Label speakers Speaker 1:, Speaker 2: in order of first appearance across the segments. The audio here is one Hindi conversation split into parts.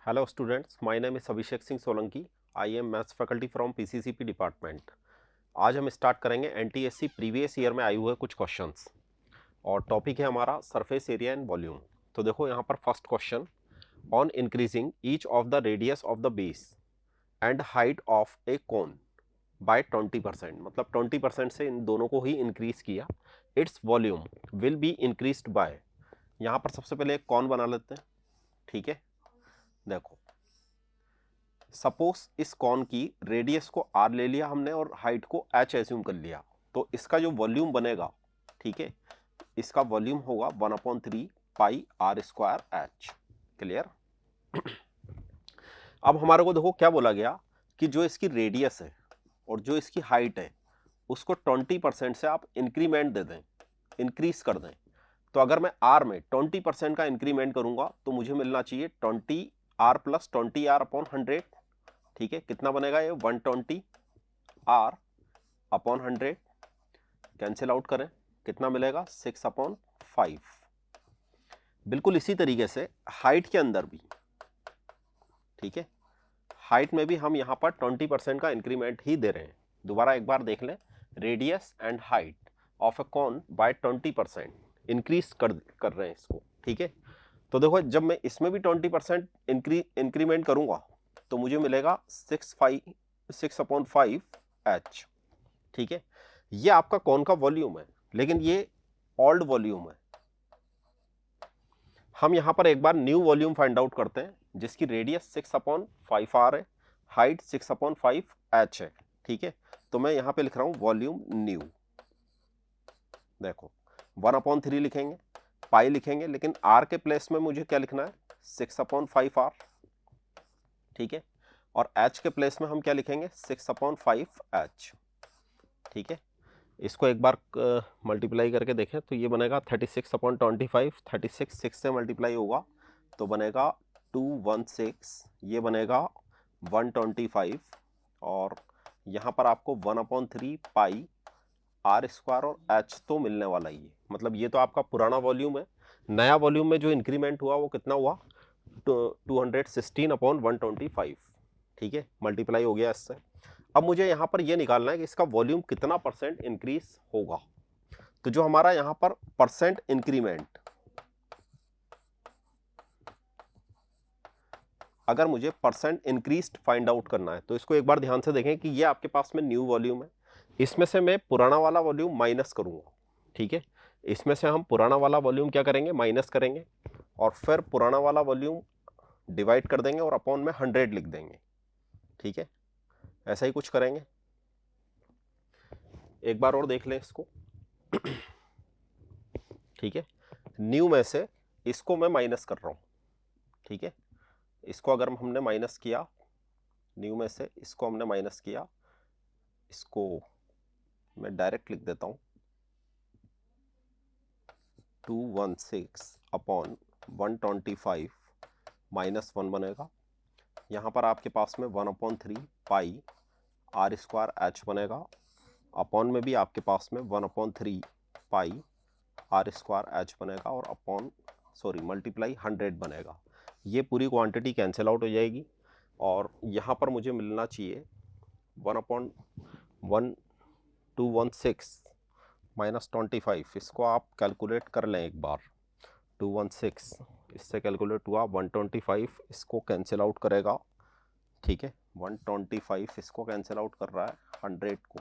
Speaker 1: Hello students, my name is Abhishek Singh Solanki. I am maths faculty from PCCP department. आज हम स्टार्ट करेंगे एनटीएससी प्रीवियस ईयर में आए हुए कुछ क्वेश्चंस और टॉपिक है हमारा सरफेस एरिया एंड वॉल्यूम. तो देखो यहाँ पर first question, on increasing each of the radius of the base and height of A cone bye 20%, मतलब 20% से इन दोनों को ही इंक्रीज किया, it's volume will be increased by. यहाँ पर सबसे पहले एक कॉन बना लेते हैं. ठीक है, देखो सपोज इस कॉन की रेडियस को r ले लिया हमने और हाइट को h एज्यूम कर लिया, तो इसका जो वॉल्यूम बनेगा, ठीक है, इसका वॉल्यूम होगा 1/3 पाई r स्क्वायर h. क्लियर. अब हमारे को देखो क्या बोला गया कि जो इसकी रेडियस है और जो इसकी हाइट है उसको 20% से आप इंक्रीमेंट दे दें, इंक्रीज कर दें. तो अगर मैं r में 20% का इंक्रीमेंट करूंगा तो मुझे मिलना चाहिए 20r प्लस 20r अपॉन 100. ठीक है, कितना बनेगा ये 120 r अपॉन 100. कैंसिल आउट करें, कितना मिलेगा 6/5. बिल्कुल इसी तरीके से हाइट के अंदर भी, ठीक है, हाइट में भी हम यहां पर 20% का इंक्रीमेंट ही दे रहे हैं. दोबारा एक बार देख लें, radius and height of a cone by 20% increase कर रहे हैं इसको. ठीक है, तो देखो जब मैं इसमें भी 20% इंक्रीमेंट करूंगा तो मुझे मिलेगा 6/5 h. ठीक है, ये आपका कौन का वॉल्यूम है, लेकिन ये ओल्ड वॉल्यूम है. हम यहां पर एक बार न्यू वॉल्यूम फाइंड आउट करते हैं जिसकी रेडियस 6/5 r है, हाइट 6/5 h है. ठीक है, तो मैं यहां पे लिख रहा हूं वॉल्यूम न्यू. देखो 1/3 लिखेंगे, पाई लिखेंगे, लेकिन r के प्लेस में मुझे क्या लिखना है 6/5 r. ठीक है, और h के प्लेस में हम क्या लिखेंगे 6/5 h. ठीक है, इसको एक बार मल्टीप्लाई करके देखें तो ये बनेगा 36/25. 36 6 से मल्टीप्लाई होगा तो बनेगा 216. ये बनेगा 125 और यहाँ पर आपको 1/3 पाई r स्क्वायर और h तो मिलने वाला ही है. मतलब ये तो आपका पुराना वॉल्यूम है. नया वॉल्यूम में जो इंक्रीमेंट हुआ वो कितना हुआ 216/125. ठीक है, मल्टीप्लाई हो गया इससे. अब मुझे यहां पर यह निकालना है कि इसका वॉल्यूम कितना परसेंट इंक्रीज होगा. तो जो हमारा यहां पर परसेंट इंक्रीमेंट, अगर मुझे परसेंट इंक्रीज फाइंड आउट करना है तो इसको एक बार ध्यान से देखें कि ये आपके पास में न्यू वॉल्यूम है. इसमें से मैं पुराना वाला वॉल्यूम माइनस करूंगा. ठीक है, इसमें से हम पुराना वाला वॉल्यूम क्या करेंगे, माइनस करेंगे, और फिर पुराना वाला वॉल्यूम डिवाइड कर देंगे और अपॉन में 100 लिख देंगे. ठीक है, ऐसा ही कुछ करेंगे. एक बार और देख लें इसको. ठीक है, न्यू में से इसको मैं माइनस कर रहा हूं. ठीक है, इसको अगर हमने माइनस किया, न्यू में से इसको हमने माइनस किया, इसको मैं डायरेक्ट लिख देता हूं 216/125 माइनस 1 बनेगा. यहां पर आपके पास में 1/3 पाई r स्क्वायर h बनेगा. अपॉन में भी आपके पास में 1/3 पाई r स्क्वायर h बनेगा और अपॉन मल्टीप्लाई 100 बनेगा. ये पूरी क्वांटिटी कैंसिल आउट हो जाएगी और यहाँ पर मुझे मिलना चाहिए 1/1216 माइनस 25. इसको आप कैलकुलेट कर लें एक बार. 216 इससे कैलकुलेट हुआ 125, इसको कैंसिल आउट करेगा. ठीक है, 125 इसको कैंसिल आउट कर रहा है 100 को,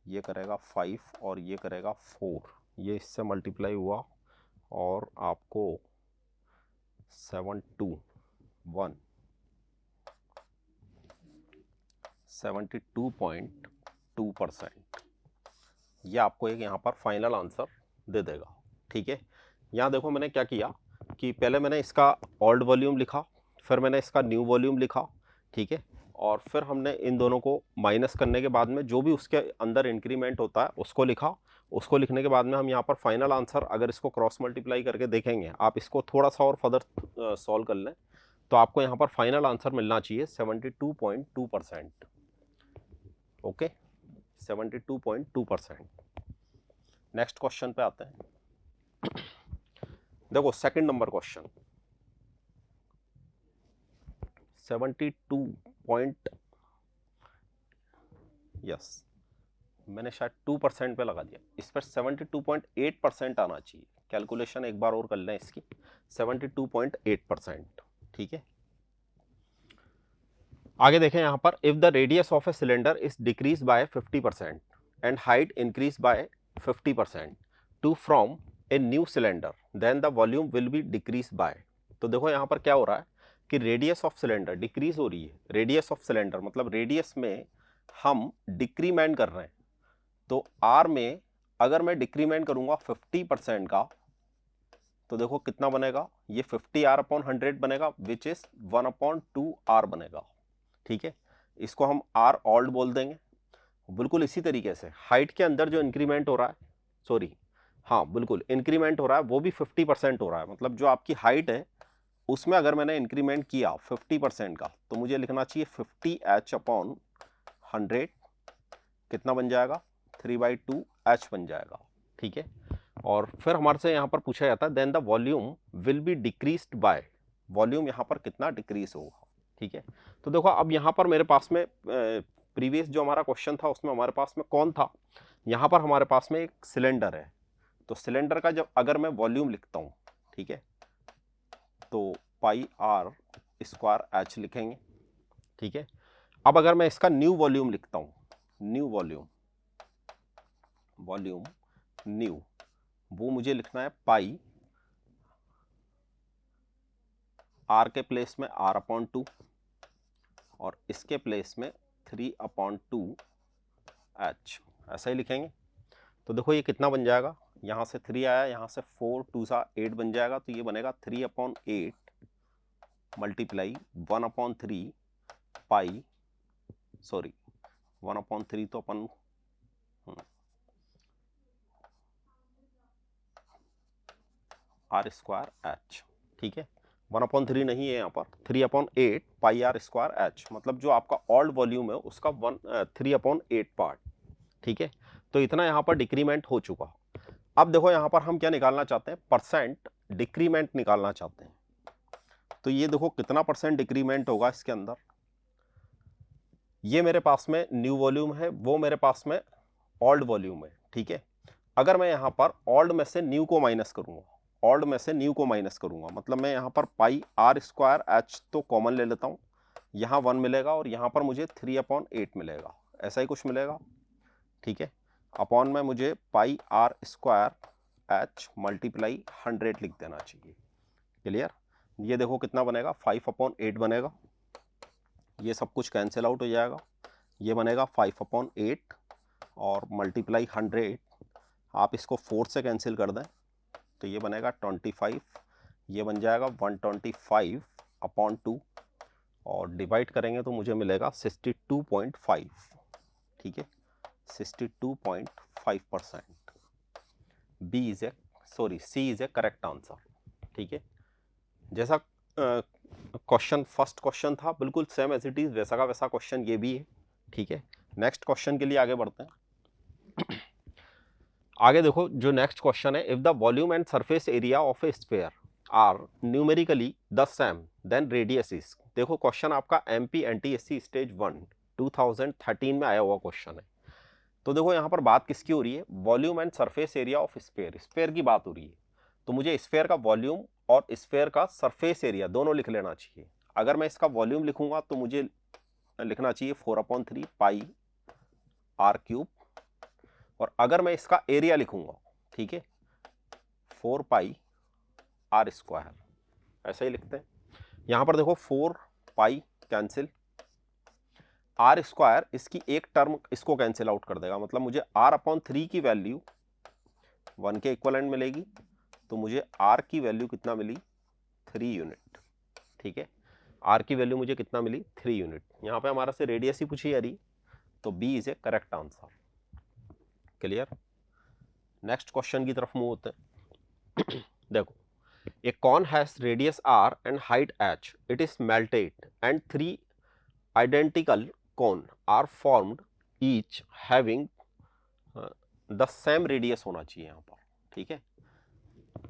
Speaker 1: ये करेगा 5 और ये करेगा 4. ये इससे मल्टीप्लाई हुआ और आपको 72.2%, ये आपको एक यहाँ पर फाइनल आंसर दे देगा. ठीक है, यहाँ देखो मैंने क्या किया कि पहले मैंने इसका ओल्ड वॉल्यूम लिखा, फिर मैंने इसका न्यू वॉल्यूम लिखा. ठीक है, और फिर हमने इन दोनों को माइनस करने के बाद में जो भी उसके अंदर इंक्रीमेंट होता है उसको लिखा. उसको लिखने के बाद में हम यहाँ पर फाइनल आंसर अगर इसको क्रॉस मल्टीप्लाई करके देखेंगे, आप इसको थोड़ा सा और फर्दर सॉल्व कर लें तो आपको यहाँ पर फाइनल आंसर मिलना चाहिए 72.2%. ओके, 72.2%. नेक्स्ट क्वेश्चन पे आते हैं. देखो second number question, 72 point, yes मैंने शायद 2% पे लगा दिया, इस पर 72.8% आना चाहिए। कैलकुलेशन एक बार और कर लें इसकी, 72.8%, ठीक है। आगे देखें यहाँ पर, if the radius of a cylinder is decrease by 50% and height increase by 50% to from a new cylinder then the volume will be decrease by. तो देखो यहाँ पर क्या हो रहा है कि रेडियस ऑफ सिलेंडर डिक्रीज हो रही है। रेडियस ऑफ सिलेंडर मतलब रेडियस में हम डिक्रीमेंट कर रहे हैं। तो आर में अगर मैं डिक्रीमेंट करूंगा 50% का, तो देखो कितना बनेगा, ये 50R/100 बनेगा, विच इज 1/2R बनेगा, ठीक है। इसको हम आर ऑल्ड बोल देंगे। बिल्कुल इसी तरीके से हाइट के अंदर जो इंक्रीमेंट हो रहा है, सॉरी हाँ बिल्कुल इंक्रीमेंट हो रहा है, वो भी 50% हो रहा है। मतलब जो आपकी हाइट है उसमें अगर मैंने इंक्रीमेंट किया 50% का, तो मुझे लिखना चाहिए 50H/100, कितना बन जाएगा, 3/2H बन जाएगा, ठीक है। और फिर हमारे से यहाँ पर पूछा जाता है then the volume will be decreased by, volume यहाँ पर कितना डिक्रीज होगा, ठीक है। तो देखो अब यहाँ पर मेरे पास में प्रीवियस जो हमारा क्वेश्चन था उसमें हमारे पास में कौन था, यहाँ पर हमारे पास में एक सिलेंडर है। तो सिलेंडर का जब अगर मैं वॉल्यूम लिखता हूँ, ठीक है, तो πr² लिखेंगे, ठीक है। अब अगर मैं इसका न्यू वॉल्यूम लिखता हूँ, न्यू वॉल्यूम न्यू, वो मुझे लिखना है पाई, आर के प्लेस में R/2 और इसके प्लेस में 3/2H, ऐसा ही लिखेंगे। तो देखो ये कितना बन जाएगा, यहाँ से 3 आया, यहाँ से 4 2 8 बन जाएगा, तो ये बनेगा 3/8 मल्टीप्लाई 1/3 पाई, सॉरी 1/3 तो अपन R²H, ठीक है। 1/3 नहीं है यहाँ पर, 3/8 πr²H, मतलब जो आपका ऑल्ड वॉल्यूम है उसका 3/8 पार्ट, ठीक है। तो इतना यहाँ पर डिक्रीमेंट हो चुका। अब देखो यहाँ पर हम क्या निकालना चाहते हैं, परसेंट डिक्रीमेंट निकालना चाहते हैं। तो ये देखो कितना परसेंट डिक्रीमेंट होगा इसके अंदर, ये मेरे पास में न्यू वॉल्यूम है, वो मेरे पास में ओल्ड वॉल्यूम है, ठीक है। अगर मैं यहाँ पर ओल्ड में से न्यू को माइनस करूंगा, ओल्ड में से न्यू को माइनस करूंगा, मतलब मैं यहाँ पर πr²H तो कॉमन ले लेता हूँ, यहाँ 1 मिलेगा और यहाँ पर मुझे 3/8 मिलेगा, ऐसा ही कुछ मिलेगा, ठीक है। अपॉन में मुझे πr² मल्टीप्लाई 100 लिख देना चाहिए, क्लियर। ये देखो कितना बनेगा, 5/8 बनेगा, ये सब कुछ कैंसिल आउट हो जाएगा, ये बनेगा 5/8 और मल्टीप्लाई 100, आप इसको 4 से कैंसिल कर दें तो ये बनेगा 25, ये बन जाएगा 125/2 और डिवाइड करेंगे तो मुझे मिलेगा 62.5, ठीक है, 62.5%। B is a sorry C is a correct answer, ठीक है। जैसा क्वेश्चन फर्स्ट क्वेश्चन था बिल्कुल सेम एज इट इज, वैसा का वैसा क्वेश्चन ये भी है, ठीक है। नेक्स्ट क्वेश्चन के लिए आगे बढ़ते हैं। आगे देखो जो नेक्स्ट क्वेश्चन है, if the volume and surface area of a sphere are numerically the same then radius is. देखो क्वेश्चन आपका एमपी एनटीएससी स्टेज 1 2013 में आया हुआ क्वेश्चन है। तो देखो यहाँ पर बात किसकी हो रही है, volume and surface area of sphere, sphere की बात हो रही है। तो मुझे स्फीयर का वॉल्यूम और स्फीयर का सरफेस एरिया दोनों लिख लेना चाहिए। अगर मैं इसका वॉल्यूम लिखूंगा तो मुझे लिखना चाहिए 4/3 πr3, और अगर मैं इसका एरिया लिखूंगा, ठीक है, 4πr², ऐसा ही लिखते हैं। यहां पर देखो 4π कैंसिल, r² इसकी एक टर्म इसको कैंसिल आउट कर देगा, मतलब मुझे r/3 की वैल्यू 1 के इक्वलेंट मिलेगी, तो मुझे r की वैल्यू कितना मिली, 3 यूनिट, ठीक है। r की वैल्यू मुझे कितना मिली, 3 यूनिट। यहाँ पे हमारा से रेडियस ही पूछी जा रही, तो B is a correct answer, clear. Next question की तरफ मूव होते हैं। देखो, a cone has radius r and height h, it is melted and 3 identical cone are formed, each having the same radius होना चाहिए यहाँ पर, ठीक है,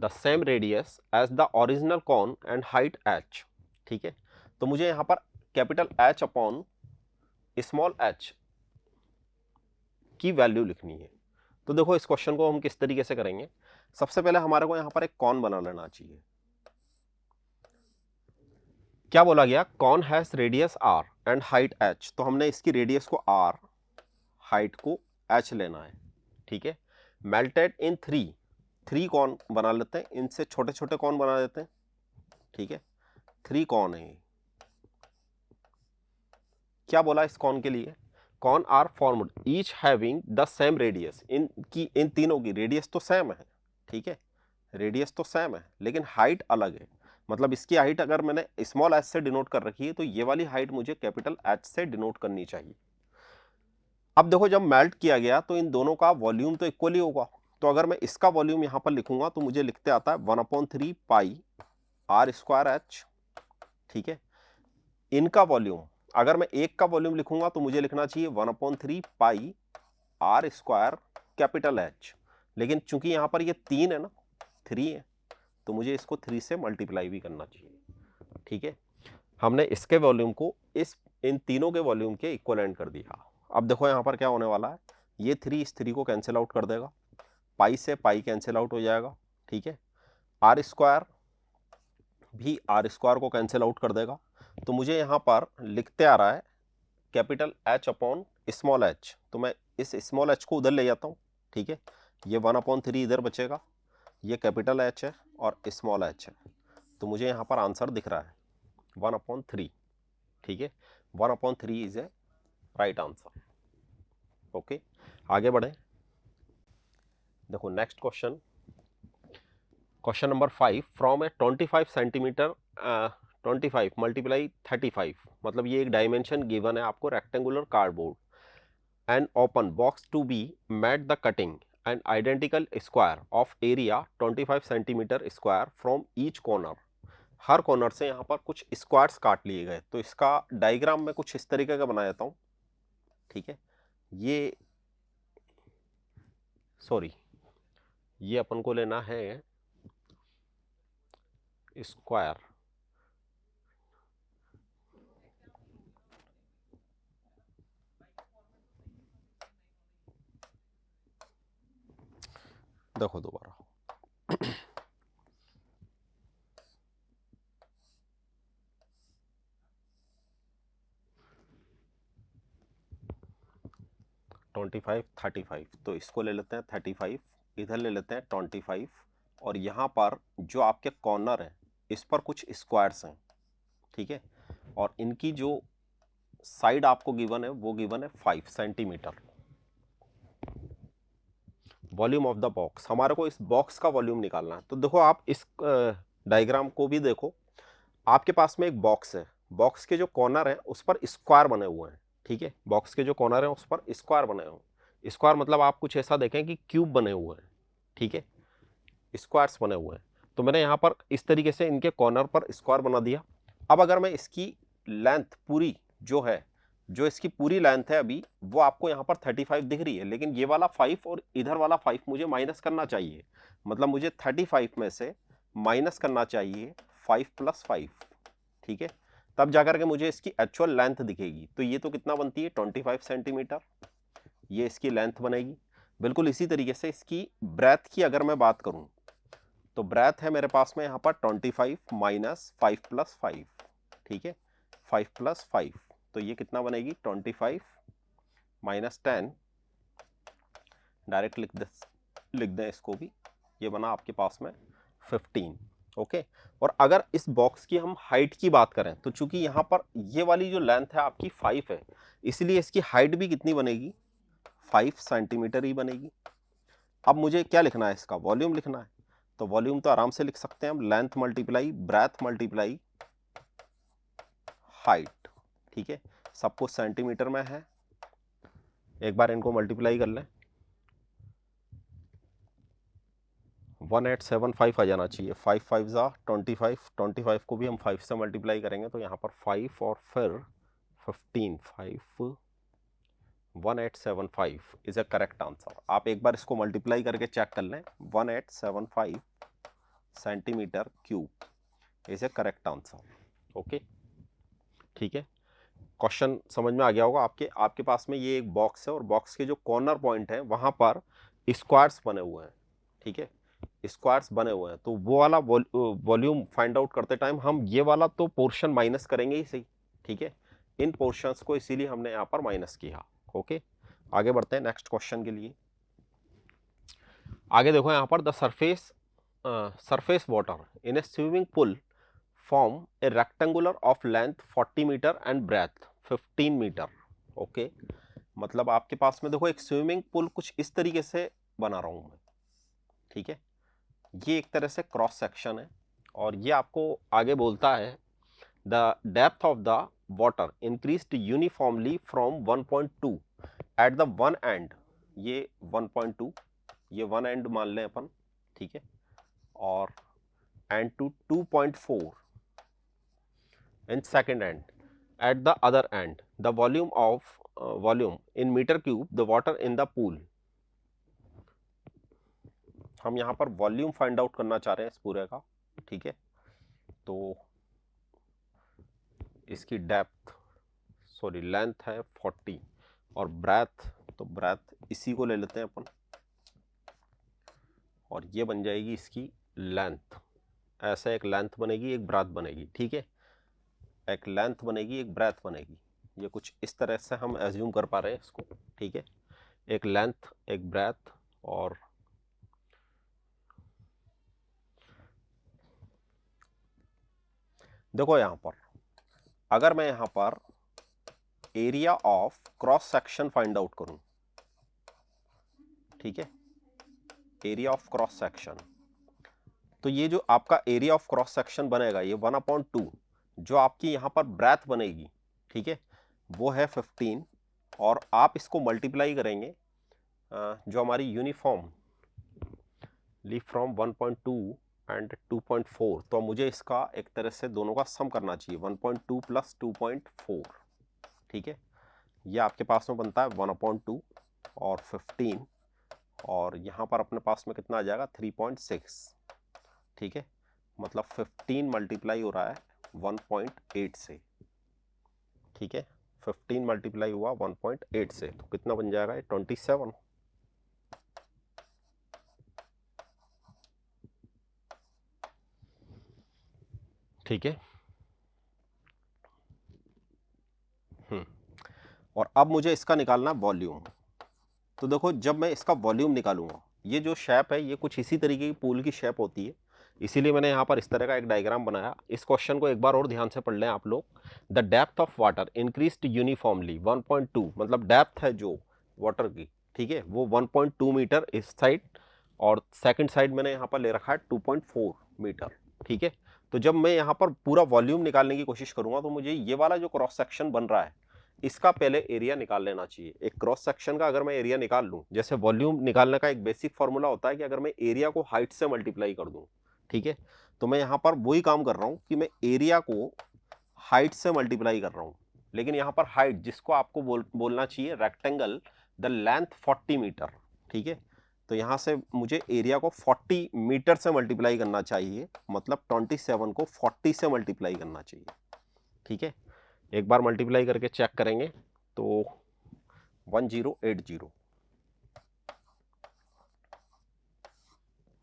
Speaker 1: the same radius as the original cone and height h, ठीक है। तो मुझे यहाँ पर capital H upon small H की वैल्यू लिखनी है। तो देखो इस क्वेश्चन को हम किस तरीके से करेंगे। सबसे पहले हमारे को यहां पर एक कॉन बना लेना चाहिए। क्या बोला गया, cone has radius R and height H. तो हमने इसकी रेडियस को आर, हाइट को एच लेना है, ठीक है। मेल्टेड इन थ्री कॉन बना लेते हैं, इनसे छोटे छोटे कॉन बना देते हैं, ठीक है। 3 कॉन है। क्या बोला इस कॉन के लिए, cone are formed each having the same radius. इन तीनों की रेडियस तो सेम है, ठीक है, रेडियस तो सेम है, लेकिन हाइट अलग है। मतलब इसकी हाइट अगर मैंने स्मॉल एच से डिनोट कर रखी है, तो ये वाली हाइट मुझे कैपिटल एच से डिनोट करनी चाहिए। अब देखो जब मेल्ट किया गया तो इन दोनों का वॉल्यूम तो इक्वली होगा। तो अगर मैं इसका वॉल्यूम यहां पर लिखूंगा तो मुझे लिखते आता है 1/3 पाई आर स्क्वायर एच, ठीक है। इनका वॉल्यूम, अगर मैं एक का वॉल्यूम लिखूंगा तो मुझे लिखना चाहिए 1/3 पाई आर स्क्वायर कैपिटल एच। लेकिन चूंकि यहां पर ये 3 है ना, 3 है, तो मुझे इसको 3 से मल्टीप्लाई भी करना चाहिए, ठीक है। हमने इसके वॉल्यूम को इन तीनों के वॉल्यूम के इक्वलेंट कर दिया। अब देखो यहां पर क्या होने वाला है, ये 3 इस 3 को कैंसिल आउट कर देगा, पाई से पाई कैंसिल आउट हो जाएगा, ठीक है। आर स्क्वायर भी आर स्क्वायर को कैंसिल आउट कर देगा। तो मुझे यहां पर लिखते आ रहा है capital H upon small H. तो मैं इस स्मॉल एच को उधर ले जाता हूं, ठीक है। ये 1/3 इधर बचेगा, ये कैपिटल एच है और स्मॉल एच है। तो मुझे यहां पर आंसर दिख रहा है 1/3, ठीक है। 1/3 is a right answer. Okay, आगे बढ़े। देखो next question, question number 5, from a 25 centimeter 25 multiply 35, मतलब ये एक डायमेंशन गिवन है आपको, rectangular cardboard and open box to be made the cutting and identical square of area 25 centimeter square from each corner. हर कॉर्नर से यहाँ पर कुछ स्क्वायर्स काट लिए गए। तो इसका डायग्राम में कुछ इस तरीके का बना देता हूँ, ठीक है। ये सॉरी, ये अपन को लेना है स्क्वायर, देखो दोबारा। ट्वेंटी 35, तो इसको ले लेते हैं 35, इधर ले लेते हैं 25, और यहाँ पर जो आपके कॉर्नर है इस पर कुछ स्क्वायर्स हैं, ठीक है। और इनकी जो साइड आपको गिवन है वो गिवन है 5 centimetre. Volume of the box, हमारे को इस बॉक्स का वॉल्यूम निकालना है। तो देखो आप इस डायग्राम को भी देखो, आपके पास में एक बॉक्स है, बॉक्स के जो कॉर्नर है उस पर स्क्वायर बने हुए हैं, ठीक है। बॉक्स के जो कॉर्नर है उस पर स्क्वायर बने हुए हैं। स्क्वायर मतलब आप कुछ ऐसा देखें कि क्यूब बने हुए हैं, ठीक है, स्क्वायर्स बने हुए हैं। तो मैंने यहाँ पर इस तरीके से इनके कॉर्नर पर स्क्वायर बना दिया। अब अगर मैं इसकी लेंथ पूरी जो है, जो इसकी पूरी लेंथ है अभी, वो आपको यहाँ पर 35 दिख रही है, लेकिन ये वाला 5 और इधर वाला 5 मुझे माइनस करना चाहिए। मतलब मुझे 35 में से माइनस करना चाहिए 5 + 5, ठीक है। तब जाकर के मुझे इसकी एक्चुअल लेंथ दिखेगी। तो ये तो कितना बनती है 25 सेंटीमीटर, ये इसकी लेंथ बनेगी। बिल्कुल इसी तरीके से इसकी ब्रेथ की अगर मैं बात करूं, तो ब्रेथ है मेरे पास में यहाँ पर 25 - 5 + 5, ठीक है, 5 + 5, तो ये कितना बनेगी 25 - 10, डायरेक्ट लिख दें इसको भी, ये बना आपके पास में 15, ओके। और अगर इस बॉक्स की हम हाइट की बात करें, तो चूंकि यहाँ पर ये वाली जो लेंथ है आपकी 5 है, इसलिए इसकी हाइट भी कितनी बनेगी 5 सेंटीमीटर ही बनेगी। अब मुझे क्या लिखना है, इसका वॉल्यूम लिखना है। तो वॉल्यूम तो आराम से लिख सकते हैं हम, length multiply breath multiply height, ठीक है। सब कुछ सेंटीमीटर में है, एक बार इनको मल्टीप्लाई कर लें, 1875 आ जाना चाहिए। 5 5 ज़ा 25, 25 को भी हम 5 से मल्टीप्लाई करेंगे, तो यहाँ पर 5 और फिर 15, 5 1875 इज अ करेक्ट आंसर। आप एक बार इसको मल्टीप्लाई करके चेक कर लें, 1875 centimetre cube is a correct answer, okay, ठीक है। क्वेश्चन समझ में आ गया होगा आपके पास में ये एक बॉक्स है और बॉक्स के जो कॉर्नर पॉइंट है वहां पर स्क्वायर्स बने हुए हैं, ठीक है, स्क्वायर्स बने हुए हैं। तो वो वाला वॉल्यूम फाइंड आउट करते टाइम हम ये वाला तो पोर्शन माइनस करेंगे ही सही, ठीक है, इन पोर्शंस को इसीलिए हमने यहाँ पर माइनस किया। ओके, आगे बढ़ते हैं नेक्स्ट क्वेश्चन के लिए। आगे देखो यहाँ पर the surface water in a swimming pool form a rectangular of length 40 meter and breadth 15 meter. Okay, मतलब आपके पास में देखो एक स्विमिंग पूल कुछ इस तरीके से बना रहा हूं मैं, ठीक है, ये एक तरह से क्रॉस सेक्शन है और ये आपको आगे बोलता है the depth of the water increased uniformly from 1.2 at the one and, ये 1.2, ये वन एंड मान लें अपन, ठीक है, और and to 2.4 in second and at the other end the volume in meter cube the water in the pool. हम यहाँ पर वॉल्यूम फाइंड आउट करना चाह रहे हैं इस पूरे का, ठीक है, तो इसकी लेंथ है 40 और ब्रेथ, तो ब्रेथ इसी को ले लेते हैं अपन और ये बन जाएगी इसकी लेंथ, ऐसा एक लेंथ बनेगी एक ब्रेथ बनेगी, ठीक है, एक लेंथ बनेगी एक ब्रेथ बनेगी, ये कुछ इस तरह से हम एज्यूम कर पा रहे हैं इसको, ठीक है, एक लेंथ एक ब्रेथ। और देखो यहाँ पर अगर मैं यहाँ पर area of cross section find out करूं, ठीक है, एरिया ऑफ क्रॉस सेक्शन, तो ये जो आपका एरिया ऑफ क्रॉस सेक्शन बनेगा ये 1/2, जो आपकी यहाँ पर ब्रेथ बनेगी, ठीक है, वो है 15 और आप इसको मल्टीप्लाई करेंगे जो हमारी यूनिफॉर्म ली फ्रॉम 1.2 एंड 2.4, तो मुझे इसका एक तरह से दोनों का सम करना चाहिए 1.2 प्लस 2.4, ठीक है, ये आपके पास में बनता है 1/2 और 15 और यहाँ पर अपने पास में कितना आ जाएगा 3.6, ठीक है, मतलब 15 मल्टीप्लाई हो रहा है 1.8 से, ठीक है, 15 मल्टीप्लाई हुआ 1.8 से, तो कितना बन जाएगा 27, ठीक है। और अब मुझे इसका निकालना वॉल्यूम, तो देखो जब मैं इसका वॉल्यूम निकालूंगा, ये जो शेप है ये कुछ इसी तरीके की पूल की शेप होती है, इसीलिए मैंने यहाँ पर इस तरह का एक डायग्राम बनाया। इस क्वेश्चन को एक बार और ध्यान से पढ़ लें आप लोग। The depth of water increased uniformly 1.2, मतलब डेप्थ है जो वाटर की, ठीक है, वो 1.2 मीटर इस साइड और सेकंड साइड मैंने यहाँ पर ले रखा है 2.4 मीटर, ठीक है। तो जब मैं यहाँ पर पूरा वॉल्यूम निकालने की कोशिश करूंगा तो मुझे ये वाला जो क्रॉस सेक्शन बन रहा है इसका पहले एरिया निकाल लेना चाहिए। एक क्रॉस सेक्शन का अगर मैं एरिया निकाल लूं, जैसे वॉल्यूम निकालने का एक बेसिक फॉर्मूला होता है कि अगर मैं एरिया को हाइट से मल्टीप्लाई कर दूं, ठीक है, तो मैं यहाँ पर वही काम कर रहा हूँ कि मैं एरिया को हाइट से मल्टीप्लाई कर रहा हूँ, लेकिन यहाँ पर हाइट जिसको आपको बोलना चाहिए रेक्टेंगल द लेंथ 40 मीटर, ठीक है, तो यहाँ से मुझे एरिया को 40 मीटर से मल्टीप्लाई करना चाहिए, मतलब 27 को 40 से मल्टीप्लाई करना चाहिए, ठीक है। एक बार मल्टीप्लाई करके चेक करेंगे तो 1080,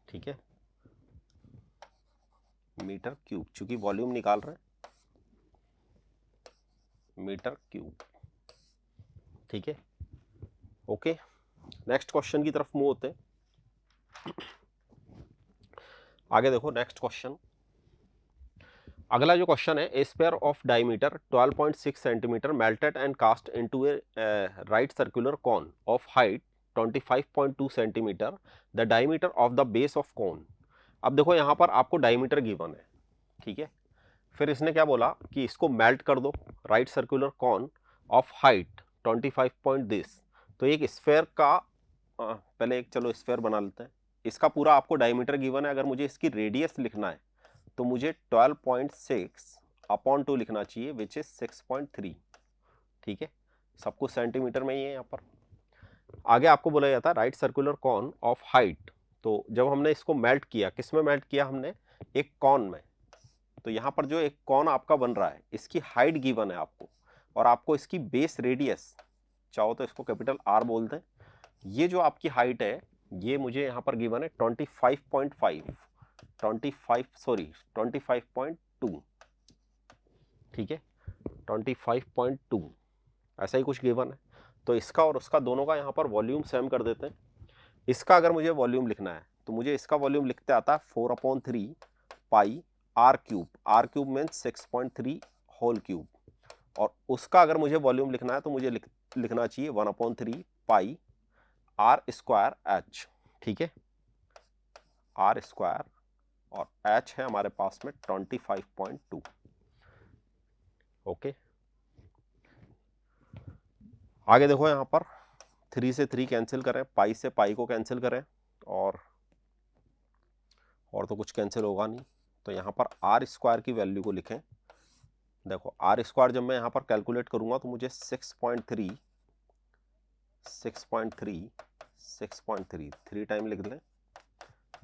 Speaker 1: ठीक है, मीटर क्यूब, चूंकि वॉल्यूम निकाल रहे हैं मीटर क्यूब, ठीक है। ओके, नेक्स्ट क्वेश्चन की तरफ मूव होते हैं। आगे देखो नेक्स्ट क्वेश्चन, अगला जो क्वेश्चन है, a sphere of diameter 12.6 centimeter melted and cast into a right circular cone of height 25.2 centimeter, the diameter of the base of cone. अब देखो यहाँ पर आपको डायमीटर गिवन है, ठीक है, फिर इसने क्या बोला कि इसको मेल्ट कर दो right circular cone of height 25 point this, तो एक स्फीयर का पहले एक चलो स्फीयर बना लेते हैं, इसका पूरा आपको डायमीटर गिवन है, अगर मुझे इसकी रेडियस लिखना है तो मुझे 12.6/2 लिखना चाहिए विच इज 6.3, ठीक है, सब कुछ सेंटीमीटर में ही है यहाँ पर। आगे आपको बोला जाता है right circular cone of height, तो जब हमने इसको मेल्ट किया, किस में मेल्ट किया हमने, एक कॉन में, तो यहाँ पर जो एक कॉन आपका बन रहा है इसकी हाइट गिवन है आपको, और आपको इसकी बेस रेडियस, चाहो तो इसको कैपिटल आर बोल दें, ये जो आपकी हाइट है ये मुझे यहाँ पर गिवन है 25.2, ठीक है, 25.2 ऐसा ही कुछ गिवन है। तो इसका और उसका दोनों का यहाँ पर वॉल्यूम सेम कर देते हैं। इसका अगर मुझे वॉल्यूम लिखना है तो मुझे इसका वॉल्यूम लिखते आता है 4/3 pi r cube means 6.3 whole cube, और उसका अगर मुझे वॉल्यूम लिखना है तो मुझे लिखना चाहिए 1/3 पाई आर स्क्वायर एच, ठीक है, आर स्क्वायर, और एच है हमारे पास में 25.2। ओके, आगे देखो यहाँ पर 3 से 3 कैंसिल करें, पाई से पाई को कैंसिल करें, और तो कुछ कैंसिल होगा नहीं, तो यहाँ पर आर स्क्वायर की वैल्यू को लिखें। देखो आर स्क्वायर जब मैं यहाँ पर कैलकुलेट करूंगा तो मुझे 6.3 3 टाइम लिख लें,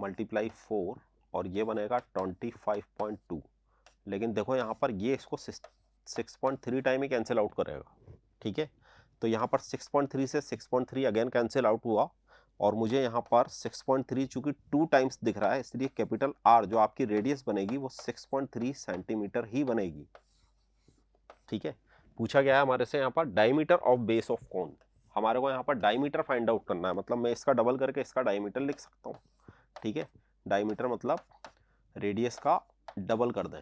Speaker 1: मल्टीप्लाई 4, और ये बनेगा 25.2। लेकिन देखो यहाँ पर ये इसको 6.3 टाइम ही कैंसिल आउट करेगा, ठीक है। तो यहाँ पर 6.3 से 6.3 अगेन कैंसिल आउट हुआ, और मुझे यहाँ पर 6.3 चूंकि 2 टाइम्स दिख रहा है, इसलिए कैपिटल आर जो आपकी रेडियस बनेगी वो 6.3 सेंटीमीटर ही बनेगी, ठीक है। पूछा गया है हमारे से यहाँ पर डायमीटर ऑफ बेस ऑफ कोन, हमारे को यहाँ पर डायमीटर फाइंड आउट करना है, मतलब मैं इसका डबल करके इसका डायमीटर लिख सकता हूँ, ठीक है। डायमीटर मतलब रेडियस का डबल कर दें,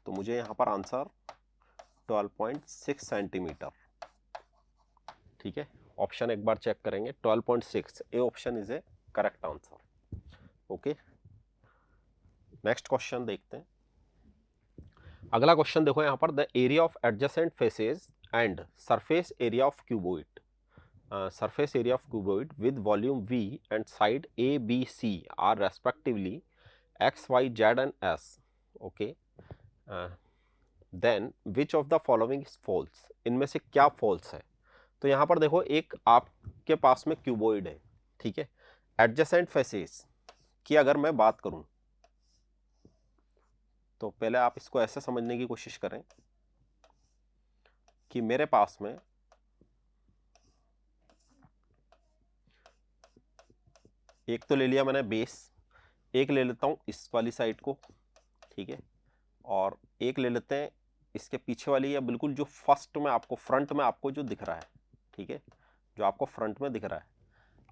Speaker 1: तो मुझे यहाँ पर आंसर 12.6 सेंटीमीटर, ठीक है। ऑप्शन एक बार चेक करेंगे, 12.6, A option is a correct answer. Okay, next question देखते हैं। अगला क्वेश्चन देखो यहाँ पर, the area of adjacent faces and surface area of cuboid, surface area of cuboid with volume V and side A, B, C are respectively X, Y, Z and S. Okay. Then which of the following is false? इनमें से क्या false है? तो यहाँ पर देखो एक आपके पास में क्यूबॉइड है, ठीक है। एडजेसेंट फेसेस की अगर मैं बात करूं तो पहले आप इसको ऐसे समझने की कोशिश करें कि मेरे पास में एक तो ले लिया मैंने बेस, एक ले लेता हूँ इस वाली साइड को, ठीक है, और एक ले लेते हैं इसके पीछे वाली, या बिल्कुल जो फर्स्ट में आपको फ्रंट में आपको जो दिख रहा है, ठीक है, जो आपको फ्रंट में दिख रहा है।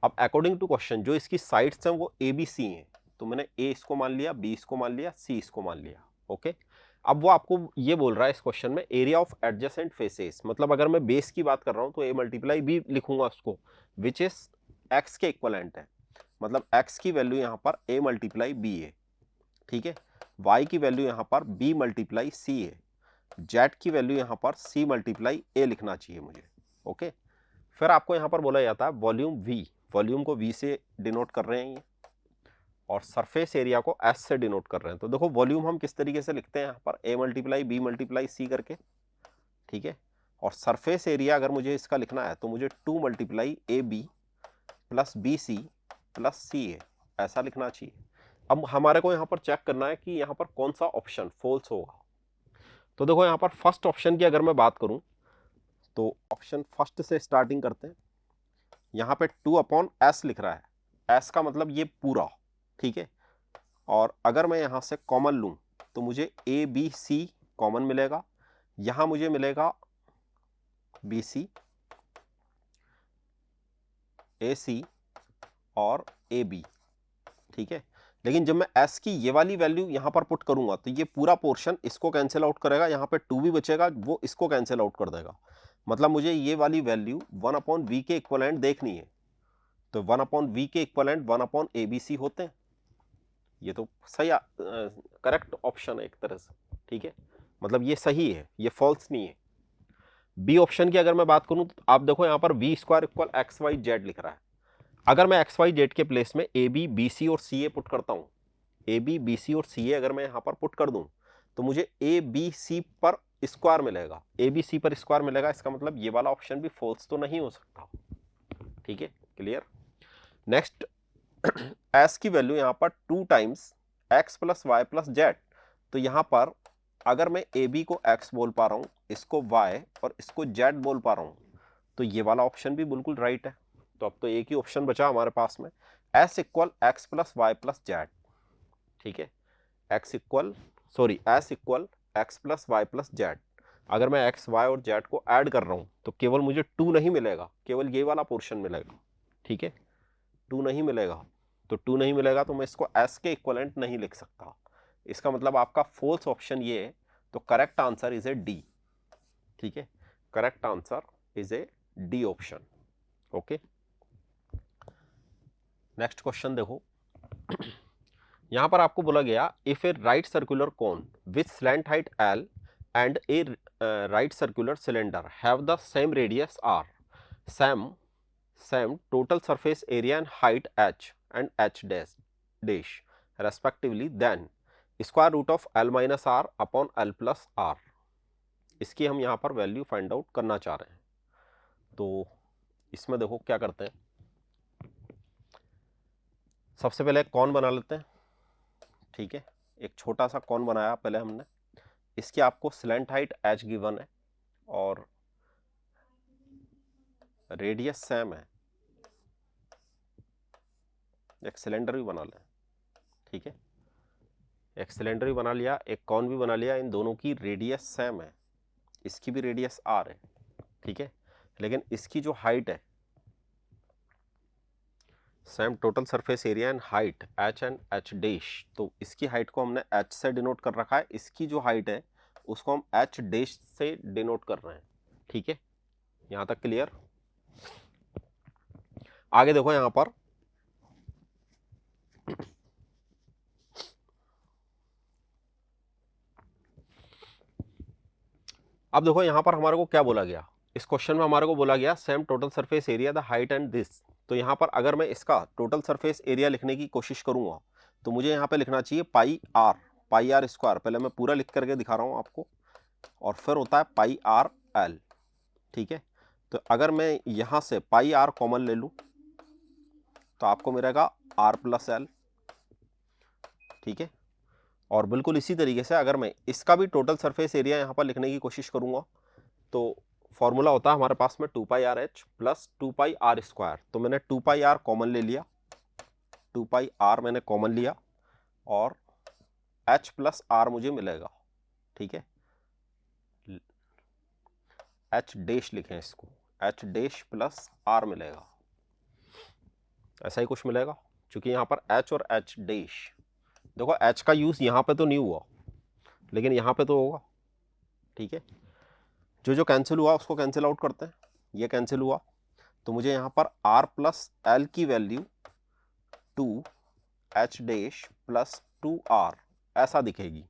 Speaker 1: अब अकॉर्डिंग टू क्वेश्चन जो इसकी साइड्स हैं वो ए बी सी हैं, तो मैंने ए इसको मान लिया, बी इसको मान लिया, सी इसको मान लिया। ओके, अब वो आपको ये बोल रहा है इस क्वेश्चन में एरिया ऑफ एडजेसेंट फेसेस, मतलब अगर मैं बेस की बात कर रहा हूँ तो ए मल्टीप्लाई बी लिखूंगा उसको, विच इज एक्स के इक्वलेंट है, मतलब x की वैल्यू यहाँ पर a मल्टीप्लाई बी है, ठीक है, y की वैल्यू यहाँ पर b मल्टीप्लाई सी है, z की वैल्यू यहाँ पर c मल्टीप्लाई a लिखना चाहिए मुझे। ओके, फिर आपको यहाँ पर बोला जाता है वॉल्यूम v, वॉल्यूम को v से डिनोट कर रहे हैं ये, और सरफेस एरिया को s से डिनोट कर रहे हैं। तो देखो वॉल्यूम हम किस तरीके से लिखते हैं यहाँ पर, a multiply b multiply C करके, ठीक है, और सरफेस एरिया अगर मुझे इसका लिखना है तो मुझे 2 multiply a b plus b c plus c a ऐसा लिखना चाहिए। अब हमारे को यहाँ पर चेक करना है कि यहाँ पर कौन सा ऑप्शन फॉल्स होगा। तो देखो यहाँ पर फर्स्ट ऑप्शन की अगर मैं बात करूं तो ऑप्शन फर्स्ट से स्टार्टिंग करते हैं। यहाँ पे 2/s लिख रहा है, s का मतलब ये पूरा, ठीक है, और अगर मैं यहाँ से कॉमन लूं तो मुझे ए बी सी कॉमन मिलेगा, यहाँ मुझे मिलेगा बी सी, ए सी और ए बी, ठीक है। लेकिन जब मैं s की ये वाली वैल्यू यहाँ पर पुट करूंगा तो ये पूरा पोर्शन इसको कैंसिल आउट करेगा, यहाँ पे 2 भी बचेगा, वो इसको कैंसिल आउट कर देगा, मतलब मुझे ये वाली वैल्यू 1/v के इक्वलेंट देखनी है। तो 1/v के इक्वलेंट 1/abc होते हैं, ये तो सही करेक्ट ऑप्शन है एक तरह से, ठीक है, मतलब ये सही है, ये फॉल्स नहीं है। बी ऑप्शन की अगर मैं बात करूं तो आप देखो यहाँ पर v square equal X Y Z लिख रहा है, अगर मैं एक्स वाई जेड के प्लेस में ए बी बी सी और सी ए पुट करता हूं, ए बी बी सी और सी ए अगर मैं यहां पर पुट कर दूं तो मुझे ए बी सी पर स्क्वायर मिलेगा, ए बी सी पर स्क्वायर मिलेगा, इसका मतलब ये वाला ऑप्शन भी फॉल्स तो नहीं हो सकता, ठीक है, क्लियर। नेक्स्ट, एस की वैल्यू यहां पर 2 times X plus Y plus Z, तो यहां पर अगर मैं ए बी को x बोल पा रहा हूँ, इसको y और इसको z बोल पा रहा हूँ, तो ये वाला ऑप्शन भी बिल्कुल राइट है। तो अब तो एक ही ऑप्शन बचा हमारे पास में, s equal x plus Y plus Z. ठीक है, s equal x plus Y plus Z. अगर मैं x, y और z को ऐड कर रहा हूँ तो केवल मुझे 2 नहीं मिलेगा, केवल ये वाला पोर्शन मिलेगा। ठीक है, 2 नहीं मिलेगा, तो 2 नहीं मिलेगा तो मैं इसको s के इक्वलेंट नहीं लिख सकता। इसका मतलब आपका फोर्थ ऑप्शन ये है। तो correct answer is a D. ठीक है, correct answer is a D option. Okay, next question देखो। यहां पर आपको बोला गया if a right circular cone with slant height L and a right circular cylinder have the same radius R, same total surface area and height H and H dash respectively, then square root of L minus R upon L plus R. इसकी हम यहाँ पर वैल्यू फाइंड आउट करना चाह रहे हैं। तो इसमें देखो क्या करते हैं, सबसे पहले एक कॉन बना लेते हैं। ठीक है, एक छोटा सा कॉन बनाया पहले हमने, इसकी आपको स्लैंट हाइट एच गिवन है और रेडियस सेम है। एक सिलेंडर भी बना लें। ठीक है, एक सिलेंडर भी बना लिया, एक कॉन भी बना लिया, इन दोनों की रेडियस सेम है, इसकी भी रेडियस आर है। ठीक है, लेकिन इसकी जो हाइट है, same total surface area and height H and H dash, तो इसकी हाइट को हमने एच से डिनोट कर रखा है, इसकी जो हाइट है उसको हम एच डैश से डिनोट कर रहे हैं। ठीक है, यहां तक क्लियर। आगे देखो यहां पर अब देखो यहां पर हमारे को क्या बोला गया, इस क्वेश्चन में हमारे को बोला गया same total surface area the height and this. तो यहां पर अगर मैं इसका टोटल सरफेस एरिया लिखने की कोशिश करूंगा तो मुझे यहां पे लिखना चाहिए पाई आर स्क्वायर। पहले मैं पूरा लिख करके दिखा रहा हूं आपको, और फिर होता है पाई आर एल। ठीक है, तो अगर मैं यहां से पाई आर कॉमन ले लूं तो आपको मिलेगा आर प्लस एल। ठीक है, और बिल्कुल इसी तरीके से अगर मैं इसका भी टोटल सरफेस एरिया यहां पर लिखने की कोशिश करूंगा तो फॉर्मूला होता है हमारे पास में 2 pi r h plus 2 pi r square. तो मैंने 2 पाई आर कॉमन ले लिया, 2 पाई आर मैंने कॉमन लिया और एच प्लस आर मुझे मिलेगा। ठीक है, एच डैश लिखें इसको, एच डैश प्लस आर मिलेगा, ऐसा ही कुछ मिलेगा, क्योंकि यहां पर एच और एच डैश, देखो एच का यूज यहां पे तो नहीं हुआ लेकिन यहां पे तो होगा। ठीक है, जो जो कैंसिल हुआ उसको कैंसिल आउट करते हैं, ये कैंसिल हुआ तो मुझे यहां पर आर प्लस एल की value 2 H dash plus 2 R ऐसा दिखेगी।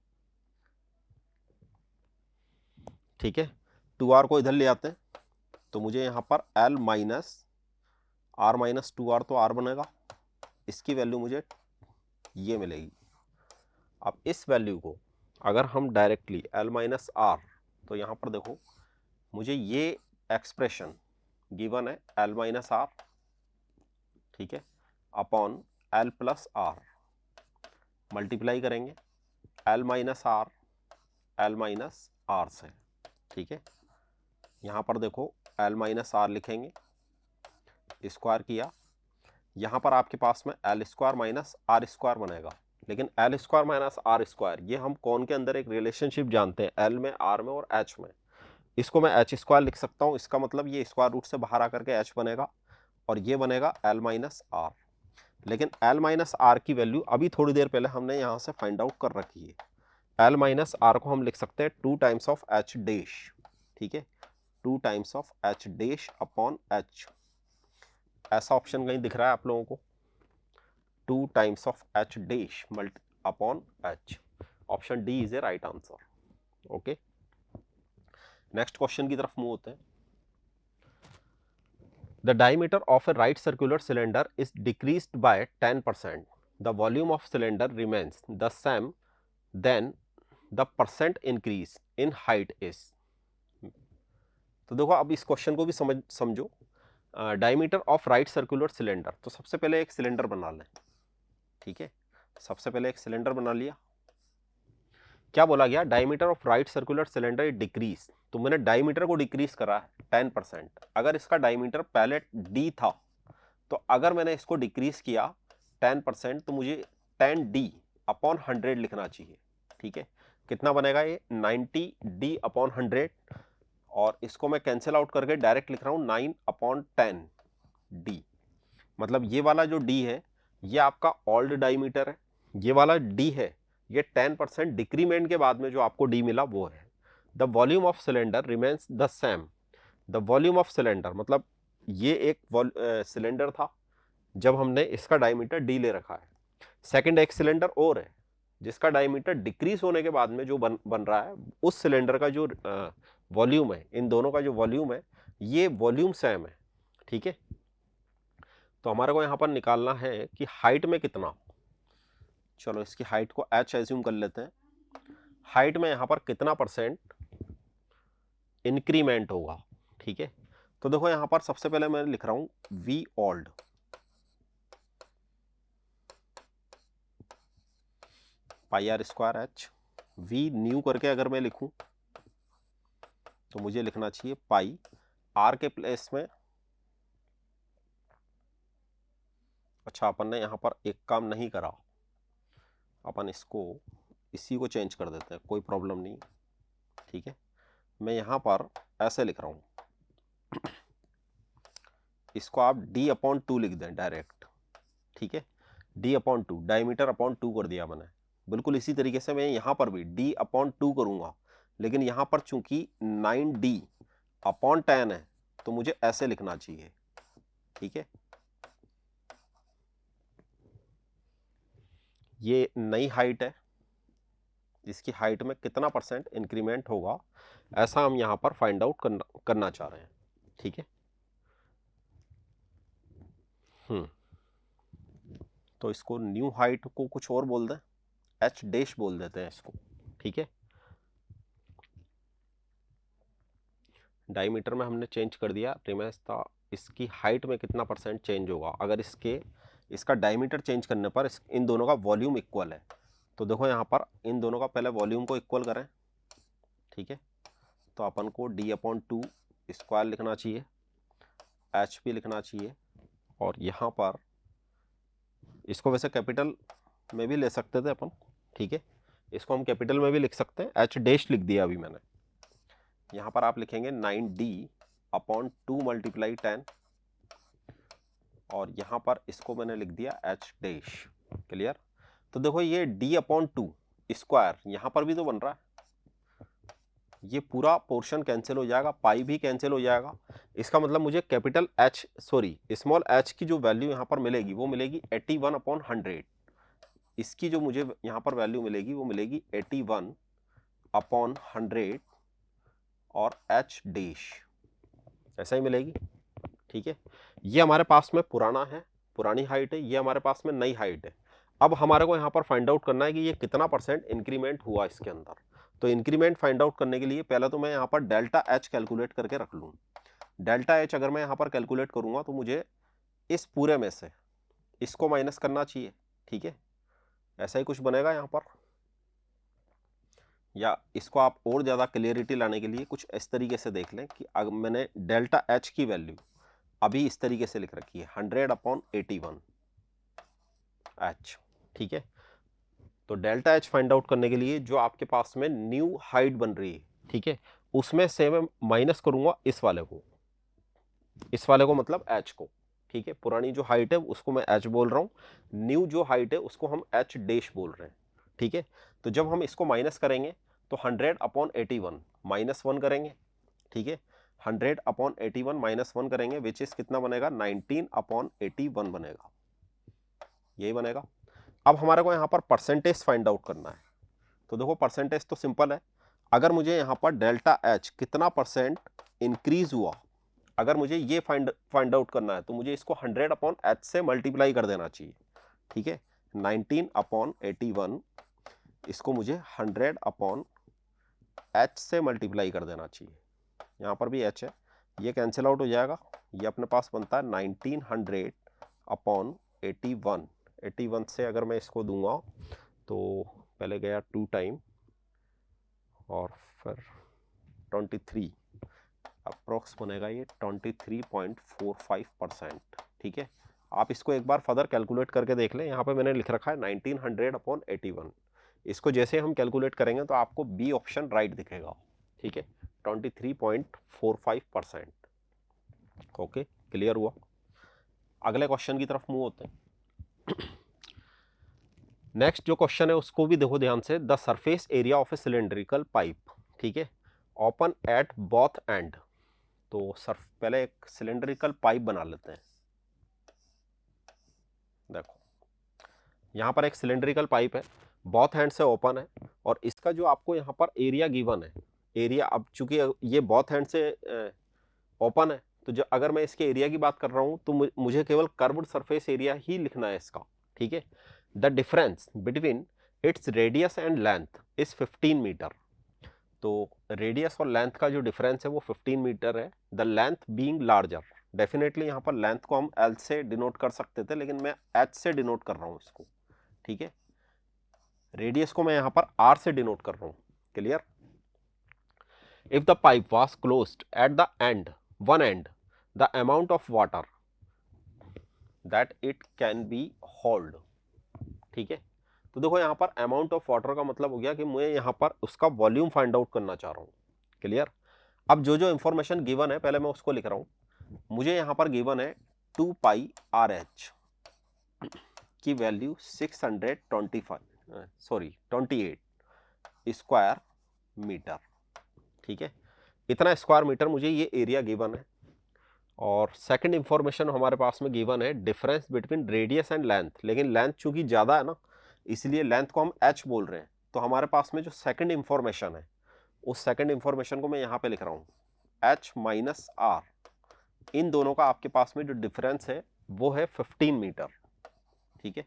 Speaker 1: ठीक है, 2 आर को इधर ले आते हैं तो मुझे यहां पर L minus R minus 2 R, तो आर बनेगा, इसकी वैल्यू मुझे ये मिलेगी। अब इस वैल्यू को अगर हम डायरेक्टली एल माइनस आर, तो यहां पर देखो मुझे ये एक्सप्रेशन गिवन है एल माइनस आर, ठीक है, upon L plus R, multiply करेंगे एल माइनस आर से। ठीक है, यहां पर देखो एल माइनस आर लिखेंगे, स्क्वायर किया, यहां पर आपके पास में L square minus R square बनेगा। लेकिन L square minus R square ये हम कौन के अंदर एक रिलेशनशिप जानते हैं, एल में, आर में और एच में। इसको मैं एच स्क्वायर लिख सकता हूं, इसका मतलब ये स्क्वायर रूट से बाहर आकर के एच बनेगा और ये बनेगा एल माइनस आर। लेकिन एल माइनस आर की वैल्यू अभी थोड़ी देर पहले हमने यहां से फाइंड आउट कर रखी है। एल माइनस आर को हम लिख सकते हैं 2 टाइम्स ऑफ एच डैश। ठीक है, 2 times of H dash upon H, ऐसा ऑप्शन कहीं दिख रहा है आप लोगों को, 2 times of H dash upon H. Option D is a right answer. Okay, next question की तरफ मूव होते हैं। The diameter of a right circular cylinder is decreased by 10%. The volume of cylinder remains the same. Then the percent increase in height is. तो देखो अब इस क्वेश्चन को भी समझो। Diameter of right circular cylinder, तो सबसे पहले एक सिलेंडर बना लें। ठीक है, सबसे पहले एक सिलेंडर बना लिया, क्या बोला गया, diameter of right circular cylinder decrease, तो मैंने डायमीटर को डिक्रीज करा है 10%। अगर इसका डायमीटर पहले d था, तो अगर मैंने इसको डिक्रीज किया 10% तो मुझे 10d/100 लिखना चाहिए। ठीक है, कितना बनेगा ये 90d/100, और इसको मैं कैंसिल आउट करके डायरेक्ट लिख रहा हूं 9/10d। मतलब ये वाला जो d है ये आपका ओल्ड डायमीटर है, ये वाला d है ये 10% डिक्रीमेंट के बाद में जो आपको d मिला वो है। The volume of cylinder remains the same. The volume of cylinder मतलब ये एक सिलेंडर था जब हमने इसका डायमीटर d ले रखा है। सेकंड एक सिलेंडर और है जिसका डायमीटर डिक्रीज होने के बाद में जो बन रहा है, उस सिलेंडर का जो वॉल्यूम है, इन दोनों का जो वॉल्यूम है ये वॉल्यूम सेम है। ठीक है, तो हमारे को यहां पर निकालना है कि हाइट में कितना। चलो इसकी हाइट को h एज्यूम कर लेते हैं। हाइट में यहां पर कितना % इंक्रीमेंट होगा। ठीक है, तो देखो यहां पर सबसे पहले मैं लिख रहा हूं v old पाई r square h। v new करके अगर मैं लिखूं तो मुझे लिखना चाहिए पाई r के प्लेस में। अच्छा, अपन ने यहां पर एक काम नहीं करा, अपन इसको इसी को चेंज कर देते हैं, कोई प्रॉब्लम नहीं। ठीक है, मैं यहां पर ऐसे लिख रहा हूं, इसको आप d/2 लिख दें डायरेक्ट। ठीक है, d/2 डायमीटर अपॉन 2 कर दिया मैंने। बिल्कुल इसी तरीके से मैं यहां पर भी d/2 करूंगा, लेकिन यहां पर चूंकि 9d/10 है तो मुझे ऐसे लिखना चाहिए। ठीक है, ये नई हाइट है, इसकी हाइट में कितना % इंक्रीमेंट होगा ऐसा हम यहां पर फाइंड आउट करना चाह रहे हैं। ठीक है, तो इसको न्यू हाइट को कुछ और बोल दें, h' बोल देते हैं इसको। ठीक है, डायमीटर में हमने चेंज कर दिया, रिमेंस था इसकी हाइट में कितना % चेंज होगा अगर इसका डायमीटर चेंज करने पर इन दोनों का वॉल्यूम इक्वल है। तो देखो यहाँ पर इन दोनों का पहले वॉल्यूम को इक्वल करें। ठीक है, तो अपन को d/2 स्क्वायर लिखना चाहिए, h भी लिखना चाहिए, और यहाँ पर इसको वैसे कैपिटल में भी ले सकते थे अपन। ठीक है, इसको हम कैपिटल में भी लिख सकते हैं, h' लिख दिया अभी मैंने। यहाँ पर आप लिखेंगे 9d/2 × 10, और यहाँ पर इसको मैंने लिख दिया h'। क्लियर, तो देखो ये d/2 स्क्वायर यहाँ पर भी तो बन रहा है, ये पूरा पोर्शन कैंसिल हो जाएगा, पाई भी कैंसिल हो जाएगा। इसका मतलब मुझे capital h sorry small h की जो वैल्यू यहाँ पर मिलेगी वो मिलेगी 81/100। इसकी जो मुझे यहाँ पर वैल्यू मिलेगी वो मिलेगी 81/100 और h', ऐसा ही मिलेगी। ठीक है, ये हमारे पास में पुराना है, पुरानी हाइट है, ये हमारे पास में नई हाइट है। अब हमारे को यहाँ पर फाइंड आउट करना है कि ये कितना % इंक्रीमेंट हुआ इसके अंदर। तो इंक्रीमेंट फाइंड आउट करने के लिए पहले तो मैं यहाँ पर डेल्टा h कैलकुलेट करके रख लूँ। डेल्टा h अगर मैं यहाँ पर कैलकुलेट करूँगा तो मुझे इस पूरे में से इसको माइनस करना चाहिए। ठीक है, ऐसा ही कुछ बनेगा यहाँ पर, या इसको आप और ज़्यादा क्लियरिटी लाने के लिए कुछ इस तरीके से देख लें कि अगर मैंने डेल्टा h की वैल्यू अभी इस तरीके से लिख रखी है 100/81 h। ठीक है, तो डेल्टा h फाइंड आउट करने के लिए जो आपके पास में न्यू हाइट बन रही है, ठीक है, उसमें से मैं माइनस करूंगा इस वाले को मतलब h को। ठीक है, पुरानी जो हाइट है उसको मैं h बोल रहा हूँ, न्यू जो हाइट है उसको हम h' बोल रहे हैं। ठीक है, तो जब हम इसको माइनस करेंगे तो 100/81 -1 करेंगे। ठीक है, 100/81 -1 करेंगे विच इज कितना बनेगा 19/81 बनेगा, यही बनेगा। अब हमारे को यहाँ पर परसेंटेज फाइंड आउट करना है। तो देखो परसेंटेज तो सिंपल है, अगर मुझे यहाँ पर डेल्टा h कितना % इंक्रीज हुआ, अगर मुझे ये फाइंड आउट करना है तो मुझे इसको 100/h से मल्टीप्लाई कर देना चाहिए। ठीक है, 19/81 इसको मुझे 100/h से मल्टीप्लाई कर देना चाहिए। यहाँ पर भी h है, ये कैंसिल आउट हो जाएगा, ये अपने पास बनता है 1900/81। 81 से अगर मैं इसको दूंगा तो पहले गया 2 टाइम और फिर 23 अप्रोक्स बनेगा ये 23.45%। ठीक है, आप इसको एक बार फर्दर कैलकुलेट करके देख लें। यहाँ पे मैंने लिख रखा है 1900/81। इसको जैसे हम कैलकुलेट करेंगे तो आपको बी ऑप्शन राइट दिखेगा। ठीक है, 23.45%। ओके, क्लियर हुआ। अगले क्वेश्चन की तरफ मूव होते हैं। नेक्स्ट जो क्वेश्चन है उसको भी देखो ध्यान से। The surface area of A cylindrical pipe, ठीक है, ओपन एट बोथ एंड। तो पहले एक सिलेंड्रिकल पाइप बना लेते हैं। देखो यहां पर एक सिलेंड्रिकल पाइप है, बोथ हैंड से ओपन है, और इसका जो आपको यहां पर एरिया गिवन है, एरिया, अब चूंकि ये बोथ हैंड से ओपन है, तो जो अगर मैं इसके एरिया की बात कर रहा हूं तो मुझे केवल कर्व्ड सरफेस एरिया ही लिखना है इसका। ठीक है, the difference between its radius and length is 15 meter. तो रेडियस और लेंथ का जो डिफरेंस है वो 15 मीटर है। The length being larger, definitely यहाँ पर लेंथ को हम एल से डिनोट कर सकते थे, लेकिन मैं एच से डिनोट कर रहा हूँ इसको। ठीक है, रेडियस को मैं यहाँ पर आर से डिनोट कर रहा हूँ। Clear. If the pipe was closed at the end, one and, the amount of water that it can be hold. ठीक है, तो देखो यहाँ पर अमाउंट ऑफ वाटर का मतलब हो गया कि मैं यहाँ पर उसका वॉल्यूम फाइंड आउट करना चाह रहा हूँ। क्लियर। अब जो जो इंफॉर्मेशन गिवन है पहले मैं उसको लिख रहा हूँ। मुझे यहाँ पर गिवन है 2 पाई आर एच की वैल्यू 28 स्क्वायर मीटर। ठीक है, इतना स्क्वायर मीटर मुझे ये एरिया गिवन है। और सेकंड इंफॉर्मेशन हमारे पास में गिवन है difference between radius and length, लेकिन लेंथ चूंकि ज़्यादा है ना, इसलिए लेंथ को हम एच बोल रहे हैं। तो हमारे पास में जो सेकंड इंफॉर्मेशन है, उस सेकंड इंफॉर्मेशन को मैं यहाँ पे लिख रहा हूँ एच माइनस आर। इन दोनों का आपके पास में जो डिफरेंस है वो है 15 मीटर। ठीक है,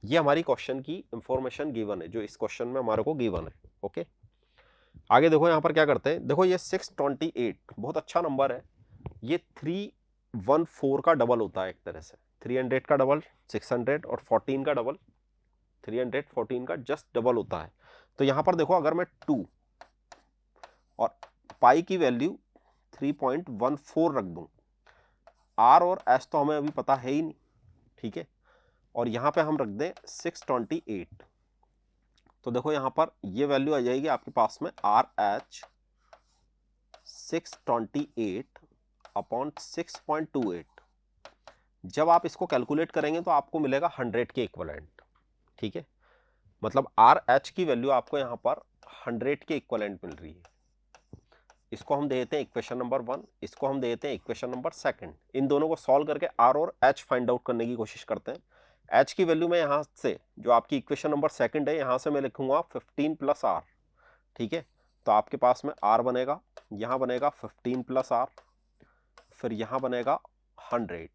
Speaker 1: ये हमारी क्वेश्चन की इंफॉर्मेशन गिवन है, जो इस क्वेश्चन में हमारे को गिवन है। ओके, आगे देखो यहाँ पर क्या करते हैं। देखो ये 628 बहुत अच्छा नंबर है। ये 314 का डबल होता है एक तरह से। 300 का डबल 600 और 14 का डबल 314 का जस्ट डबल होता है। तो यहाँ पर देखो अगर मैं 2 और पाई की वैल्यू 3.14 रख दूं, आर और एस तो हमें अभी पता है ही नहीं। ठीक है, और यहाँ पे हम रख दें 628, तो देखो यहाँ पर ये वैल्यू आ जाएगी आपके पास में आर एच 628/6.28। जब आप इसको कैलकुलेट करेंगे तो आपको मिलेगा 100 के इक्वलेंट। ठीक है, मतलब आर एच की वैल्यू आपको यहाँ पर 100 के इक्वलेंट मिल रही है। इसको हम देते हैं इक्वेशन नंबर 1, इसको हम देते हैं इक्वेशन नंबर 2। इन दोनों को सॉल्व करके आर और एच फाइंड आउट करने की कोशिश करते हैं। एच की वैल्यू में यहाँ से जो आपकी इक्वेशन नंबर 2 है, यहाँ से मैं लिखूंगा 15 प्लस आर। ठीक है, तो आपके पास में आर बनेगा, यहाँ बनेगा 15 प्लस आर, फिर यहाँ बनेगा 100,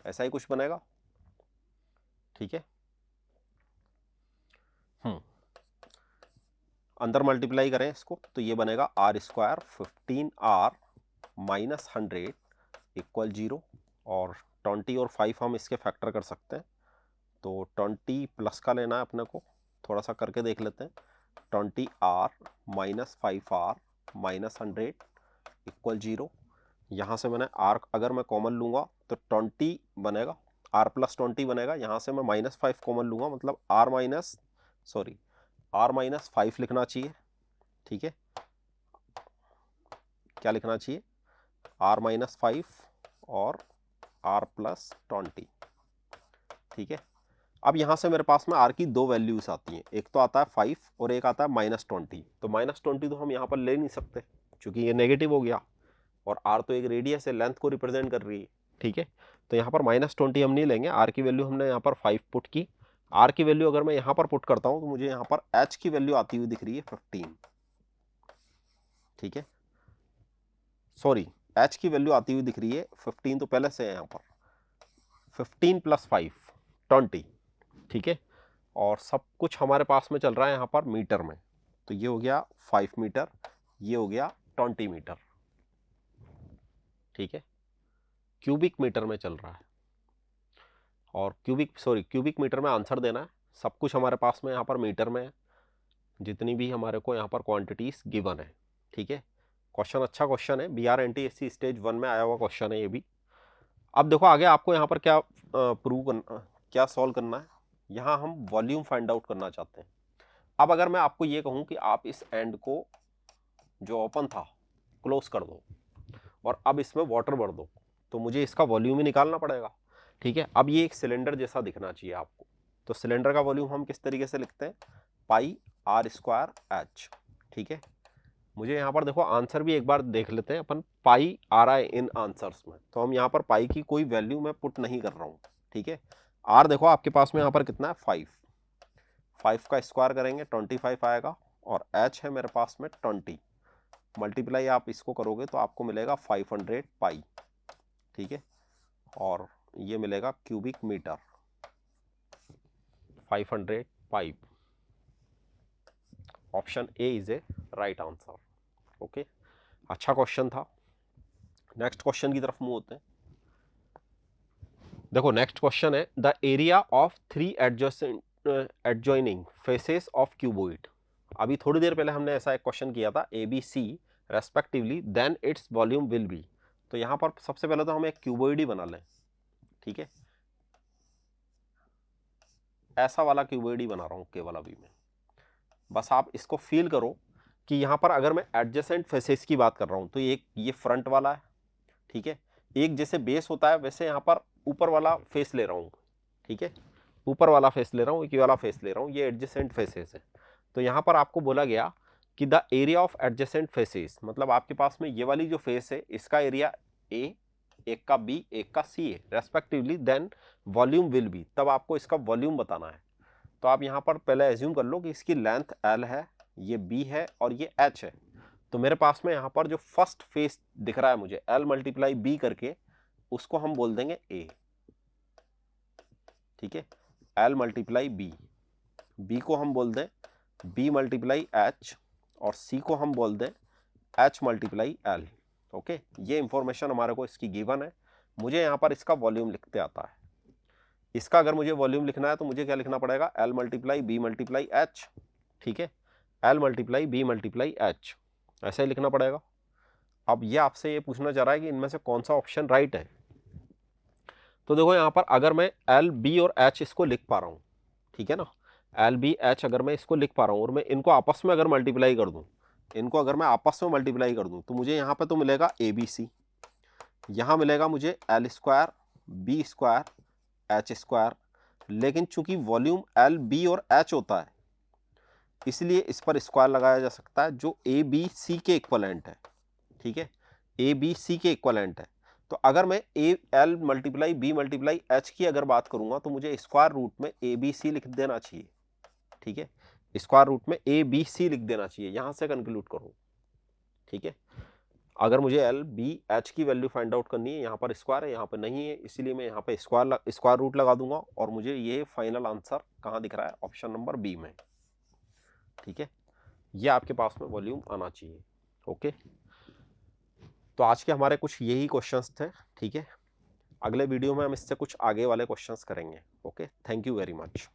Speaker 1: ऐसा ही कुछ बनेगा। ठीक है, अंदर मल्टीप्लाई करें इसको तो ये बनेगा are square 15r minus 100 equal 0। और 20 और 5 हम इसके फैक्टर कर सकते हैं, तो 20 प्लस का लेना है अपने को। थोड़ा सा करके देख लेते हैं। 20r minus 5r minus 100 equal 0। यहाँ से मैंने r अगर मैं कॉमन लूँगा तो 20 बनेगा, r प्लस 20 बनेगा। यहाँ से मैं माइनस 5 कॉमन लूँगा, मतलब r माइनस 5 लिखना चाहिए। ठीक है, क्या लिखना चाहिए, r माइनस 5 और r प्लस 20। ठीक है, अब यहाँ से मेरे पास में r की दो वैल्यूज आती हैं, एक तो आता है 5 और एक आता है माइनस 20। तो माइनस 20 तो हम यहाँ पर ले नहीं सकते क्योंकि ये नेगेटिव हो गया, और r तो एक रेडियस है, लेंथ को रिप्रेजेंट कर रही है। ठीक है, तो यहाँ पर माइनस 20 हम नहीं लेंगे। r की वैल्यू हमने यहाँ पर 5 पुट की। r की वैल्यू अगर मैं यहाँ पर पुट करता हूँ तो मुझे यहाँ पर h की वैल्यू आती हुई दिख रही है 15। ठीक है, सॉरी, h की वैल्यू आती हुई दिख रही है 15, तो पहले से है यहाँ पर 15 प्लस 5 20। ठीक है, और सब कुछ हमारे पास में चल रहा है यहाँ पर मीटर में, तो ये हो गया 5 मीटर, ये हो गया 20 मीटर। ठीक है, क्यूबिक मीटर में चल रहा है, और क्यूबिक मीटर में आंसर देना है। सब कुछ हमारे पास में यहाँ पर मीटर में है। जितनी भी हमारे को यहाँ पर क्वांटिटीज गिवन है। ठीक है, क्वेश्चन अच्छा क्वेश्चन है, BRNTSC स्टेज 1 में आया हुआ क्वेश्चन है ये भी। अब देखो आगे आपको यहाँ पर क्या प्रूव करना, क्या सॉल्व करना है। यहाँ हम वॉल्यूम फाइंड आउट करना चाहते हैं। अब अगर मैं आपको ये कहूँ कि आप इस एंड को जो ओपन था क्लोज कर दो और अब इसमें वाटर भर दो, तो मुझे इसका वॉल्यूम ही निकालना पड़ेगा। ठीक है, अब ये एक सिलेंडर जैसा दिखना चाहिए आपको। तो सिलेंडर का वॉल्यूम हम किस तरीके से लिखते हैं, पाई आर स्क्वायर एच। ठीक है, मुझे यहाँ पर देखो आंसर भी एक बार देख लेते हैं अपन, पाई आ रहा है इन आंसर्स में, तो हम यहाँ पर पाई की कोई वैल्यू मैं पुट नहीं कर रहा हूँ। ठीक है, आर देखो आपके पास में यहाँ पर कितना है 5, 5 का स्क्वायर करेंगे 25 आएगा, और एच है मेरे पास में 20, मल्टीप्लाई आप इसको करोगे तो आपको मिलेगा 500 पाई। ठीक है, और ये मिलेगा cubic meter, 500 pi. Option A is a right answer. Okay, अच्छा क्वेश्चन था। नेक्स्ट क्वेश्चन की तरफ मूव होते हैं। देखो नेक्स्ट क्वेश्चन है, the area of 3 adjoining faces of cuboid. अभी थोड़ी देर पहले हमने ऐसा एक क्वेश्चन किया था, ABC respectively, then its volume will be. तो यहां पर सबसे पहले तो हम एक क्यूबॉइड ही बना लें। ठीक है, ऐसा वाला क्यूबॉइड ही बना रहा हूं केवल अभी मैं। बस आप इसको फील करो कि यहां पर अगर मैं एडजेसेंट फेसेस की बात कर रहा हूं तो ये फ्रंट वाला है। ठीक है, एक जैसे बेस होता है वैसे यहां पर ऊपर वाला फेस ले रहा हूं। ठीक है, ऊपर वाला फेस ले रहा हूं, एक वाला फेस ले रहा हूं, ये एडजेसेंट फेसेस है। तो यहां पर आपको बोला गया कि the area of adjacent faces, मतलब आपके पास में ये वाली जो फेस है इसका एरिया ए, एक का बी, एक का सी है respectively, then volume will be, तब आपको इसका वॉल्यूम बताना है। तो आप यहां पर पहले एज्यूम कर लो कि इसकी लेंथ एल है, ये बी है और ये एच है। तो मेरे पास में यहां पर जो फर्स्ट फेस दिख रहा है मुझे एल मल्टीप्लाई बी करके, उसको हम बोल देंगे ए। ठीक है, एल मल्टीप्लाई बी, बी को हम बोल दें बी मल्टीप्लाई एच, और सी को हम बोल दें एच मल्टीप्लाई एल। ओके, ये इंफॉर्मेशन हमारे को इसकी गिवन है। मुझे यहाँ पर इसका वॉल्यूम लिखते आता है। इसका अगर मुझे वॉल्यूम लिखना है तो मुझे क्या लिखना पड़ेगा, L multiply B multiply H. ठीक है, L multiply B multiply H, ऐसा ही लिखना पड़ेगा। अब ये आपसे ये पूछना चाह रहा है कि इनमें से कौन सा ऑप्शन राइट है। तो देखो यहाँ पर अगर मैं एल बी और एच इसको लिख पा रहा हूँ, ठीक है ना, एल बी एच अगर मैं इसको लिख पा रहा हूँ और मैं इनको आपस में अगर मल्टीप्लाई कर दूँ, इनको अगर मैं आपस में मल्टीप्लाई कर दूँ तो मुझे यहाँ पे तो मिलेगा ए बी सी, यहाँ मिलेगा मुझे L square B square H square. लेकिन चूंकि वॉल्यूम एल बी और एच होता है इसलिए इस पर स्क्वायर लगाया जा सकता है जो ए बी सी के इक्वलेंट है। ठीक है, ए बी सी के इक्वलेंट है। तो अगर मैं a L multiply B multiply H की अगर बात करूंगा तो मुझे स्क्वायर रूट में ए बी सी लिख देना चाहिए। ठीक है, स्क्वायर रूट में ए बी सी लिख देना चाहिए, यहां से कंक्लूड करो। ठीक है, अगर मुझे एल बी एच की वैल्यू फाइंड आउट करनी है, यहाँ पर स्क्वायर है यहाँ पर नहीं है, इसीलिए मैं यहाँ पे स्क्वायर रूट लगा दूंगा और मुझे ये फाइनल आंसर कहाँ दिख रहा है, ऑप्शन नंबर बी में। ठीक है, ये आपके पास में वॉल्यूम आना चाहिए। ओके, तो आज के हमारे कुछ यही क्वेश्चंस थे। ठीक है, अगले वीडियो में हम इससे कुछ आगे वाले क्वेश्चंस करेंगे। Okay, thank you very much.